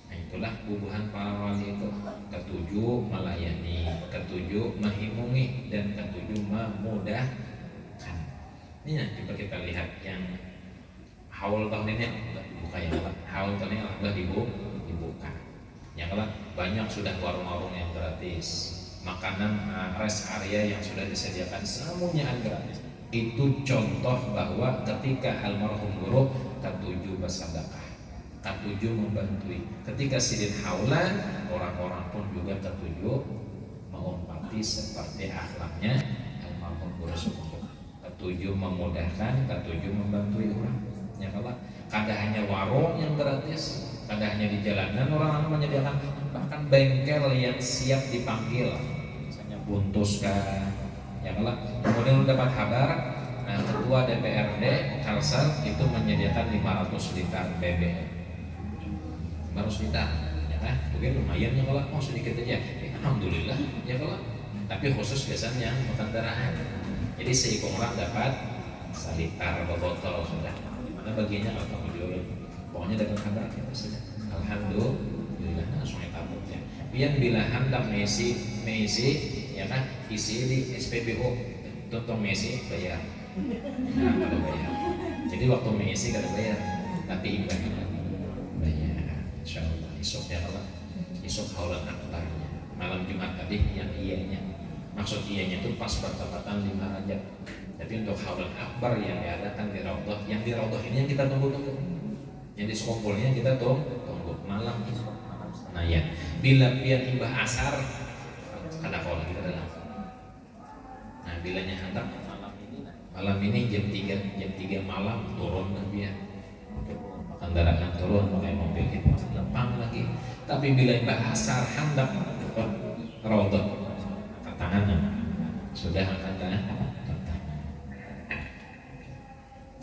Nah, itulah bubuhan para wali itu. Ketujuh melayani, ketujuh menghimpungi, dan ketujuh memudahkan. Ini ya, coba kita lihat yang haul tahun ini dibuka ya Pak. Haul tahun ini alhamdulillah dibuka. Ya kalau banyak sudah warung-warung yang gratis, makanan rest area yang sudah disediakan semuanya gratis. Itu contoh bahwa ketika almarhum guru ketujuh bersedekah, ketujuh membantu. Ketika sidin haulan, orang-orang pun juga ketujuh menghormati seperti akhlaknya almarhum guru sepuh. Ketujuh memudahkan, ketujuh membantu orang. Ya kalau kada hanya warung yang gratis, kada hanya di jalanan orang menyediakan, bahkan bengkel yang siap dipanggil, misalnya Buntus kah, ya kalau kemudian dapat kabar, nah ketua DPRD Kalsel itu menyediakan 500 liter BBM, 500 liter, ya kan, mungkin lumayan ya kalau mau sedikit aja, alhamdulillah, ya kalau, tapi khusus biasanya makan darah, jadi seikung orang dapat seliter botol sudah, mana bagiannya nggak tahu juga. Pokoknya dapat kabar ya sudah. Alhamdulillah langsung tabung ya. Pian bila hendak mesi ya kan isi di SPBU tuntung mesi bayar. Nah, kalau bayar. Jadi waktu mesi kada bayar, tapi ibadah bayar. Insyaallah esok ya Allah. Esok haulan akbarnya. Malam Jumat tadi yang iyanya. Maksud iyanya itu pas bertepatan 5 Rajab. Tapi untuk haulan akbar yang diadakan di Raudhah, yang di Raudhah ini yang kita tunggu-tunggu. Yang di sekumpulnya kita tunggu malam itu. Nah ya, bila pian imbah asar, kada kau lagi dalam. Nah bilanya hendak malam ini jam 3 malam turun lagi ya. Kendaraan turun pakai mobil itu lempang lagi. Tapi bila imbah asar hendak Raudhah tangan sudah angkat tangan.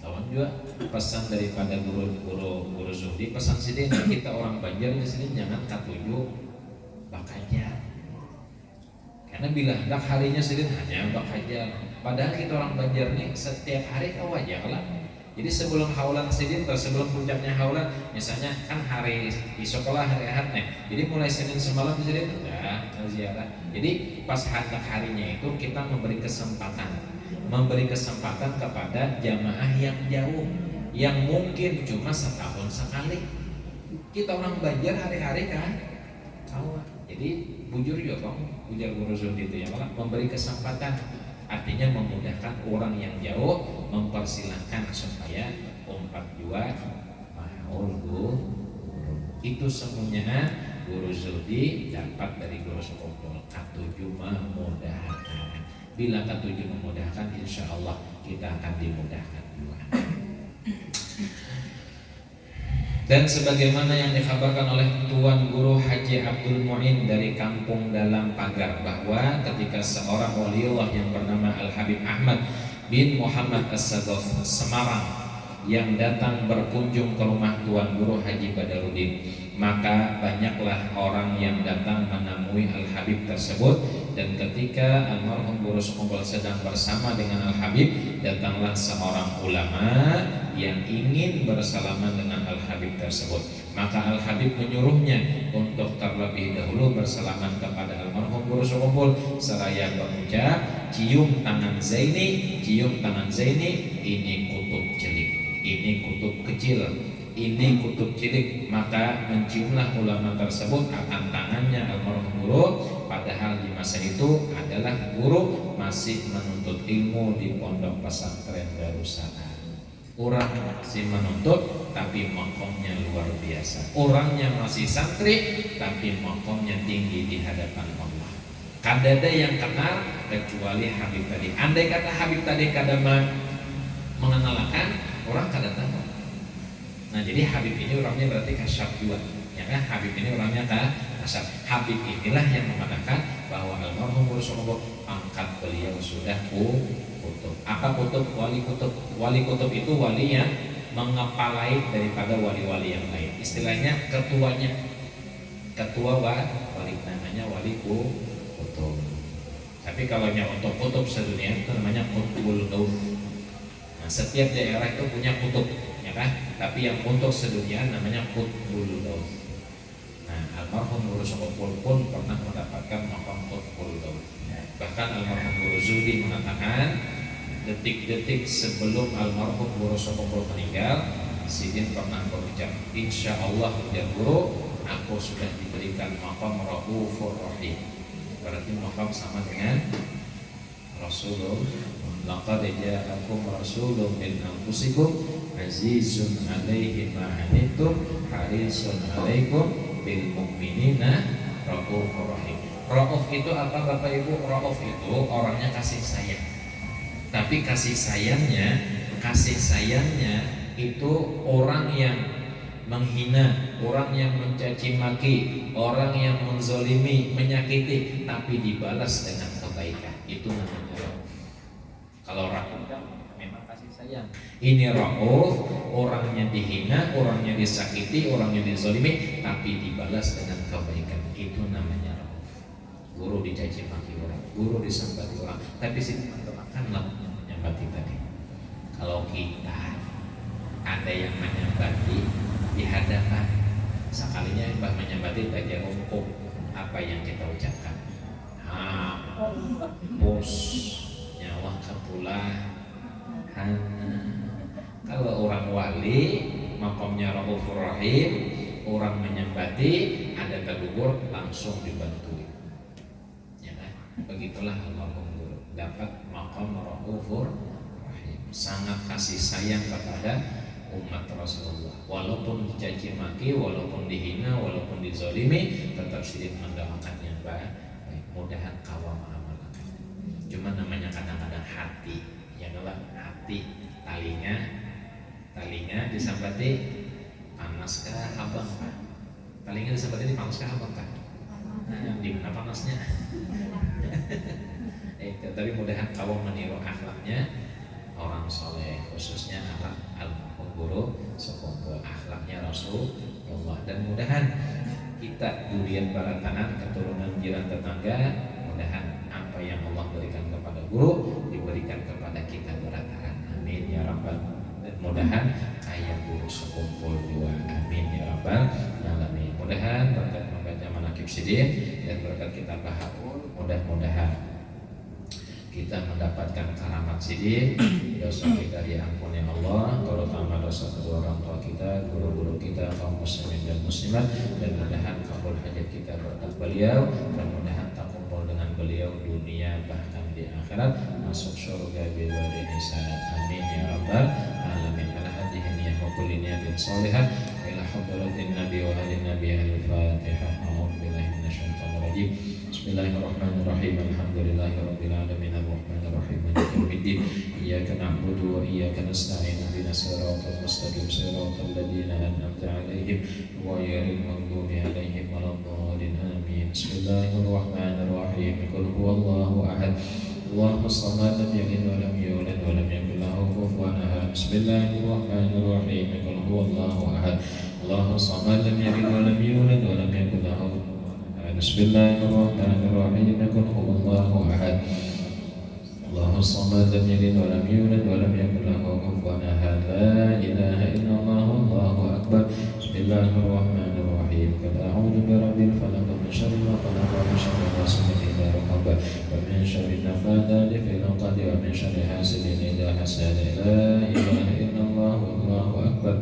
Lawan juga pesan daripada guru Zuhdi, pesan sini kita orang Banjar di sini jangan katuju bakaja. Karena bila hendak harinya sedih hanya bakaja. Padahal kita orang Banjar nih setiap hari wajar lah. Jadi sebelum haulan sidin atau sebelum puncaknya haulan, misalnya kan hari di sekolah hari Ahad nih. Jadi mulai Senin semalam di sidin udah ziarah. Jadi pas hendak harinya itu kita memberi kesempatan kepada jamaah yang jauh, yang mungkin cuma setahun sekali. Kita orang Banjar hari-hari kan kawan. Jadi bujur juga bang, bujur guru Zuhdi itu ya, malah memberi kesempatan. Artinya memudahkan orang yang jauh, mempersilahkan supaya umpat jua maul guru. Itu semuanya guru Zuhdi dapat dari guru Sokopol. Katuju memudahkan. Bila katuju memudahkan, insya Allah kita akan dimudahkan juga. Dan sebagaimana yang dikabarkan oleh Tuan Guru Haji Abdul Mu'in dari kampung Dalam Pagar, bahwa ketika seorang waliullah yang bernama Al-Habib Ahmad bin Muhammad As-Sagof Semarang yang datang berkunjung ke rumah Tuan Guru Haji Badarudin, maka banyaklah orang yang datang menemui Al-Habib tersebut. Dan ketika almarhum Guru Sokopol sedang bersama dengan Al-Habib, datanglah seorang ulama yang ingin bersalaman dengan Al-Habib tersebut. Maka Al-Habib menyuruhnya untuk terlebih dahulu bersalaman kepada almarhum Guru Sokopol seraya berucap, cium tangan Zaini, ini kutub cilik, ini kutub kecil, ini kutub cilik. Maka menciumlah ulama tersebut akan tangannya almarhum guru, padahal di masa itu adalah guru masih menuntut ilmu di pondok pesantren Darussalam. Orang masih menuntut tapi makomnya luar biasa. Orangnya masih santri tapi makomnya tinggi di hadapan Allah. Kadada yang kenal kecuali Habib tadi. Andai kata Habib tadi kadang mengenalkan, orang kada tahu. Nah jadi Habib ini orangnya berarti kasyaf juga, ya kan? Habib ini orangnya kasyaf. Habib inilah yang mengatakan bahwa almarhum Guru Sokopol angkat beliau sudah kutub. Apa kutub? Wali kutub. Wali kutub itu wali yang mengepalai daripada wali-wali yang lain. Istilahnya ketuanya, ketua wali, namanya wali kutub. Tapi kalau untuk kutub sedunia itu namanya kutubul gaus. Nah setiap daerah itu punya kutub, ya kan? Tapi yang untuk sedunia namanya kutubul gaus. Nah almarhum Guru Sokopol pun pernah mendapatkan maqam kutubul gaus. Bahkan almarhum Guru Zuhdi mengatakan, detik-detik sebelum almarhum Guru Sokopol meninggal, Sidin pernah berucap, insya Allah ya Guru, aku sudah diberikan maqam Raufur Rahim. Berarti maqam sama dengan Rasulullah. Laqad ja'akum rasulun min anfusikum azizun 'alaihi ma 'anittum harisun 'alaikum bil mu'minina raufur rahim. Rauf itu apa Bapak Ibu? Rauf itu orangnya kasih sayang. Tapi kasih sayangnya itu orang yang menghina, orang yang mencaci maki, orang yang menzolimi, menyakiti, tapi dibalas dengan kebaikan. Itu namanya rauf. Kalau rauf memang kasih sayang. Ini rauf, orangnya dihina, orangnya disakiti, orangnya dizolimi, tapi dibalas dengan kebaikan. Itu namanya rauf. Guru dicaci maki orang, guru disembati orang, tapi sini mendoakanlah menyembati tadi. Kalau kita ada yang menyembati di hadapan, sekalinya Mbah menyembati saja hukum apa yang kita ucapkan. Bos nyawa kepulah. Kalau orang wali makomnya Raufur Rahim, orang menyembati ada kegugur langsung dibantu. Ya kan? Begitulah almarhum guru dapat makom Raufur Rahim, sangat kasih sayang kepada umat Rasulullah. Walaupun dicaci maki, walaupun dihina, walaupun dizolimi, tetap Sidin mendoakan yang baik. Mudahan kawam amalkan. Cuma namanya kadang-kadang hati, ya kalau hati talinya disambati panas kah abang kah? Talinya disambati panas kah abang kah? Nah, di mana panasnya? Tapi mudahan kawam meniru akhlaknya orang orang soleh, khususnya anak almarhum guru sekumpul akhlaknya Rasulullah. Dan mudahan kita durian barataan keturunan jiran tetangga, mudahan apa yang Allah berikan kepada guru diberikan kepada kita barataan. Amin ya rabbal. Dan mudahan ayat guru sekumpul dua. Amin ya rabbal alamin. Mudahan berkat membaca manaqib sidin dan berkat kita bahas, mudah-mudahan kita mendapatkan karamat sidin, dosa kita diampuni Allah, terutama dosa kedua orang tua kita, guru-guru kita, kaum muslimin dan muslimat, dan mudahan kabul hajat kita berkat beliau, dan mudahan tak kumpul dengan beliau dunia bahkan di akhirat, masuk surga biwari hisanat. Amin ya rabbal alamin. Ala hadhihi niyyah wa kulli niyatin shalihah ila hadratin nabi wa alin nabi al-fatihah. A'udzu billahi minasyaitonir rajim. Bismillahirrahmanirrahim. Alhamdulillahirabbil alamin arrahmanir rahim maliki yaumiddin. Iyyaka na'budu wa iyyaka nasta'in. Ihdinas siratal mustaqim siratal ladzina an'amta 'alaihim ghairil maghdubi 'alaihim waladdallin. Amin. Bismillahirrahmanirrahim. Qul huwallahu ahad. Allahumma shalli lam yalid wa lam yulad wa lam yakul lahu kufuwan ahad. Bismillahirrahmanirrahim. Qul huwallahu ahad. Allahumma shalli lam yalid wa lam yulad wa lam yakul lahu. Bismillahirrahmanirrahim. Qul huwallahu ahad. Allahumma shalli lam yalid wa lam yulad wa lam yakul lahu kufuwan ahad. La ilaha illallah wallahu akbar. Bismillahirrahmanirrahim. Qul a'udzu birabbil falaq min syarri ma khalaq wa min syarri ghasiqin idza waqab wa min syarri nafathati fil 'uqad wa min syarri hasidin idza hasad. La ilaha illallah wallahu akbar.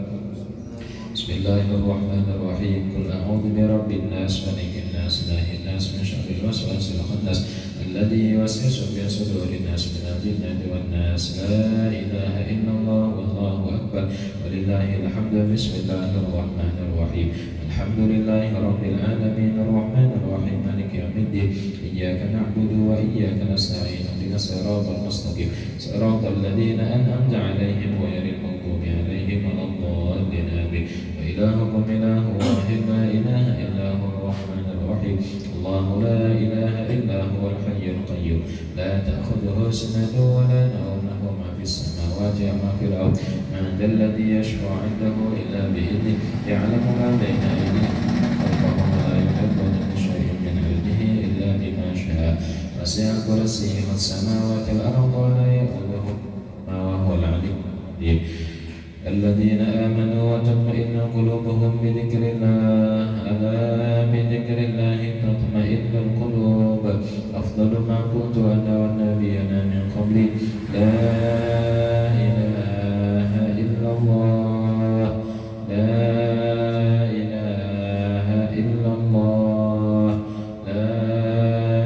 Bismillahirrahmanirrahim. Qul a'udzu birabbin nas malikin nas ilahin nas min syarril waswasil khannas alladzi yuwaswisu fi sudurin nas minal jinnati wan nas. La ilaha illallah wallahu akbar. Walillahil hamdu. Bismillahirrahmanirrahim. Alhamdulillahi rabbil alamin arrahmanir rahim maliki yaumiddin. Iyyaka na'budu wa iyyaka nasta'in. Ihdinas siratal mustaqim siratal ladzina an'amta 'alaihim ghairil maghdubi 'alaihim waladdallin. Amin. Wa ilahukum ilahun wahid la ilaha illa huwar rahmanir rahim. Allahu la ilaha illa huwal hayyul qayyum la ta'khudhuhu sinatun wa la nawm lahu ma fis samawati wa ma fil ardh. Man dhal ladzi yashfa'u 'indahu illa bi'idhnihi ya'lamu ma bayna aydihim wa la yuhituna bi shay'in min 'ilmihi illa bima sha'a. Wasi'a kursiyyuhu as-samawati wal ardha wa la ya'uduhu ma huwal 'aliyyul 'azim. الذين آمنوا وتطمئن قلوبهم بذكر الله ألا بذكر الله تطمئن القلوب. أفضل ما كنت أنا والنبيون من قبلي لا إله إلا الله لا إله إلا الله لا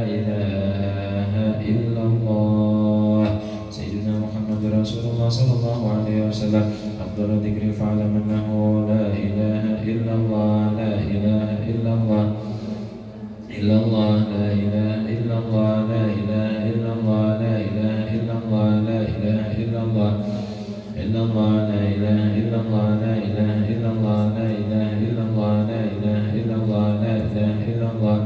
إله إلا الله. سيدنا محمد رسول الله صلى الله عليه وسلم. أفضل ذكر فاعلم أنه لا إله إلا الله لا إله إلا الله إلا الله لا إله إلا الله لا إله إلا الله لا إله إلا الله لا إله إلا الله إلا الله لا إله إلا الله لا إله إلا الله لا إله إلا الله لا إله إلا الله لا إله إلا الله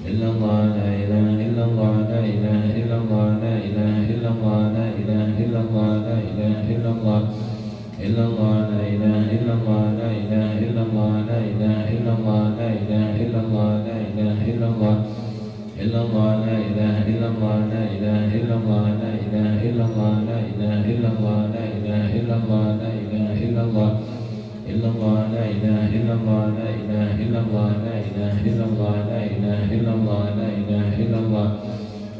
إلا الله لا إله إلا الله لا إله إلا الله لا إله إلا الله لا إله إلا الله لا إله إلا الله إلا الله لا إله إلا الله لا إله إلا الله لا إله إلا الله لا إله إلا الله لا إله إلا الله إلا الله لا إله إلا الله لا إله إلا الله لا إله إلا الله لا إله إلا الله لا إله إلا الله لا إله إلا الله إلا الله لا إله إلا الله لا إله إلا الله لا إله إلا الله لا إله إلا الله لا إله إلا الله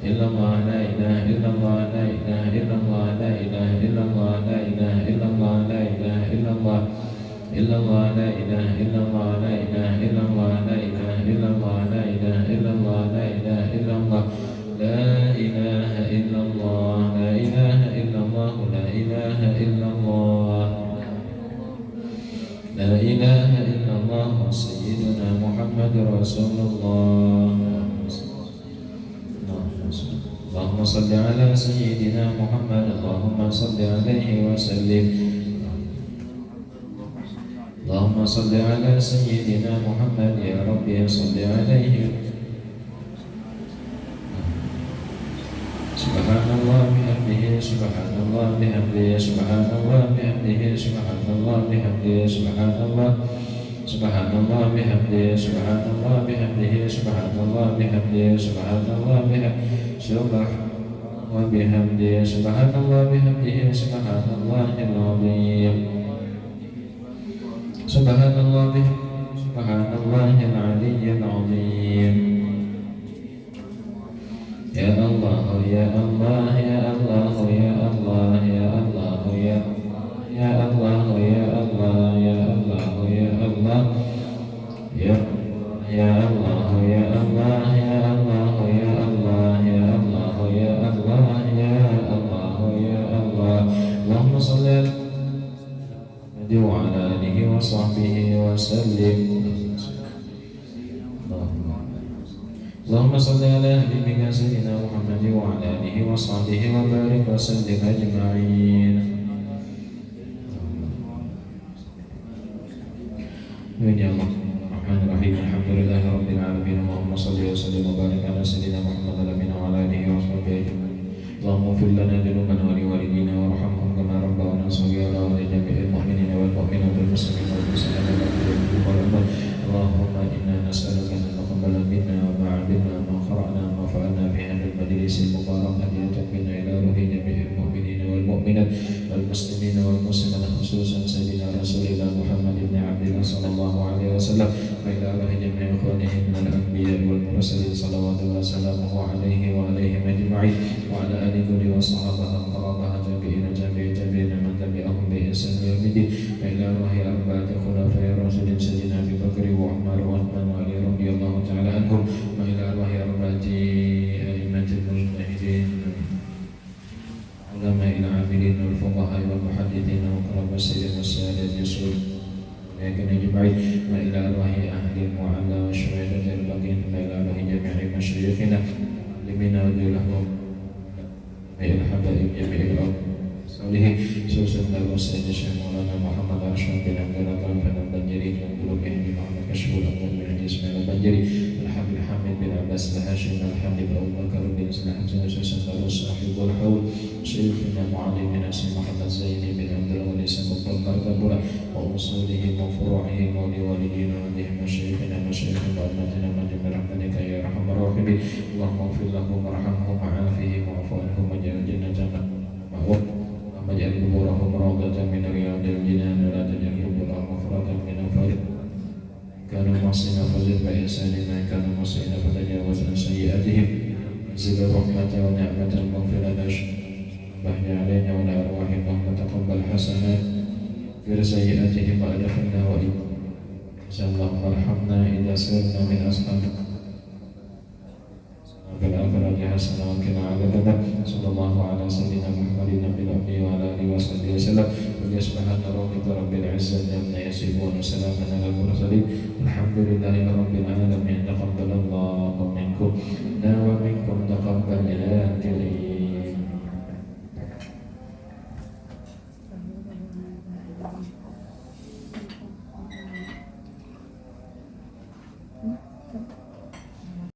إلا الله لا إله إلا الله لا إله إلا الله لا إله إلا الله لا إله إلا الله لا إله إلا الله إلا الله لا إله إلا الله لا إله إلا الله لا إله إلا الله لا إله إلا الله لا إله إلا الله لا إله إلا الله لا إله إلا الله لا إله إلا الله لا إله إلا الله سيدنا محمد رسول الله. اللهم صل على سيدنا محمد. اللهم صل عليه وسلم. اللهم صل على سيدنا محمد يا ربي صل عليه. سبحان الله بحمده bihamdihi subhanallah bihamdihi subhanallah bihamdihi subhanallah bihamdihi subhanallah subhanallah bihamdihi subhanallah bihamdihi subhanallah bihamdihi subhanallah bihamdihi subhanallah bihamdihi subhanallah bihamdihi subhanallahil azim subhanallah bihamdihi subhanallahil aliyyil azim. Ya Allah ya Allah ya Allah ya Allah ya Allah ya ya Allah ya Allah ya Allah ya Allah ya ya Allah ya Allah ya Allah ya Allah ya Allah ya Allah ya Allah ya Allah. Allahumma shalli ala Muhammad wa ala alihi wa sahbihi wa sallim. Allahumma salli ala habibika sayyidina Muhammad wa ala alihi wa sahbihi wa barik wa sallim ajma'in. Ya Allah Rahmanir-Rahim. Alhamdulillahi rabbil alamin. Allahumma salli wa sallim wa barik ala sayyidina Muhammad wa ala alihi wa sahbihi ajma'in. Allahumma ighfir lana dhunubana wa liwalidina warhamhum kama rabbawna shaghira wa li jami'il mu'minina wal mu'minat wal muslimin wal muslimat wal mu'minat. Allahumma inna nas'aluka an taqabbala minna wa ma 'amilna ma qara'na ma fa'alna fi hadzal majlis al-mubarak hadiyatan minna ila ruhi jami'il mu'minina wal mu'minat wal muslimina wal muslimat khususan sayyidina Rasulillah Muhammad ibn Abdillah sallallahu alaihi wasallam wa ila ruhi jami'i ikhwanihi min al-anbiya wal mursalin salawatullahi wa salamuhu alaihi wa alaihim ajma'in wa ala alihi wa sahbihi qarabaha tabi'ina tabi'ina man tabi'ahum bi ihsan ila yaumid wa ila ruhi arba'ati khulafa'ir rasulin sayyidina Abi Bakr wa Umar wa Uthman wa Ali radhiyallahu ta'ala anhum wa ila ruhi arba'ati a'immatil mujtahidin ulama ila 'amilin wal fuqaha wal muhaddithin wa qurra'is sayyidina Sayyid Yusuf yakin ajma'in wa ila ruhi ahli al-mu'alla wa syuhadatil baqin wa ila ruhi jami'i masyayikhina limina lahum ayat habaib jami'il solihin susun lahu sayyid Syekh Maulana Muhammad Arsyad bin Abdul Rahman al-Banjari dan guru Bihdi Muhammad Kashful Abdul Bihdi Ismail al-Banjari Al-Habib Hamid bin Abbas al-Hashim Al-Habib Abu Bakar bin Islam susun lahu sahibul hawl Syekhina Mu'alim bin Asim Muhammad Zaini bin Abdul Wali Sabukul Markabura wa usulihi wa furu'ihi wa liwalidina wa bihim masyayikhina masyayikhina wa umatina rahmatika ya rahman rahimin. Allahumma ighfir lahum warhamhum wa'afihim wa'fu anhum waj'al jannatan ma'wahum waj'al quburahum rawdatan min riyadil jinan wa la taj'al quburahum mafratan min al-farid kanu masina fazil wa ihsanina kanu masina fatajawaz an sayyi'atihim zid rahmatan wa ni'matan maghfiratan bahya alaina wa la arwahim wa taqabbal hasanat fir sayyi'atihim wa adkhilna wa Allahumma arhamna idza sirna min ashabi bil akhirati hasanah wa qina adzabannar. Sallallahu ala sayyidina Muhammadin nabiyil ummi wa ala alihi wa sahbihi wasallam. Wa subhana rabbika rabbil izzati amma yasifun wa salamun alal mursalin walhamdulillahi rabbil alamin. Taqabbalallahu minkum wa minkum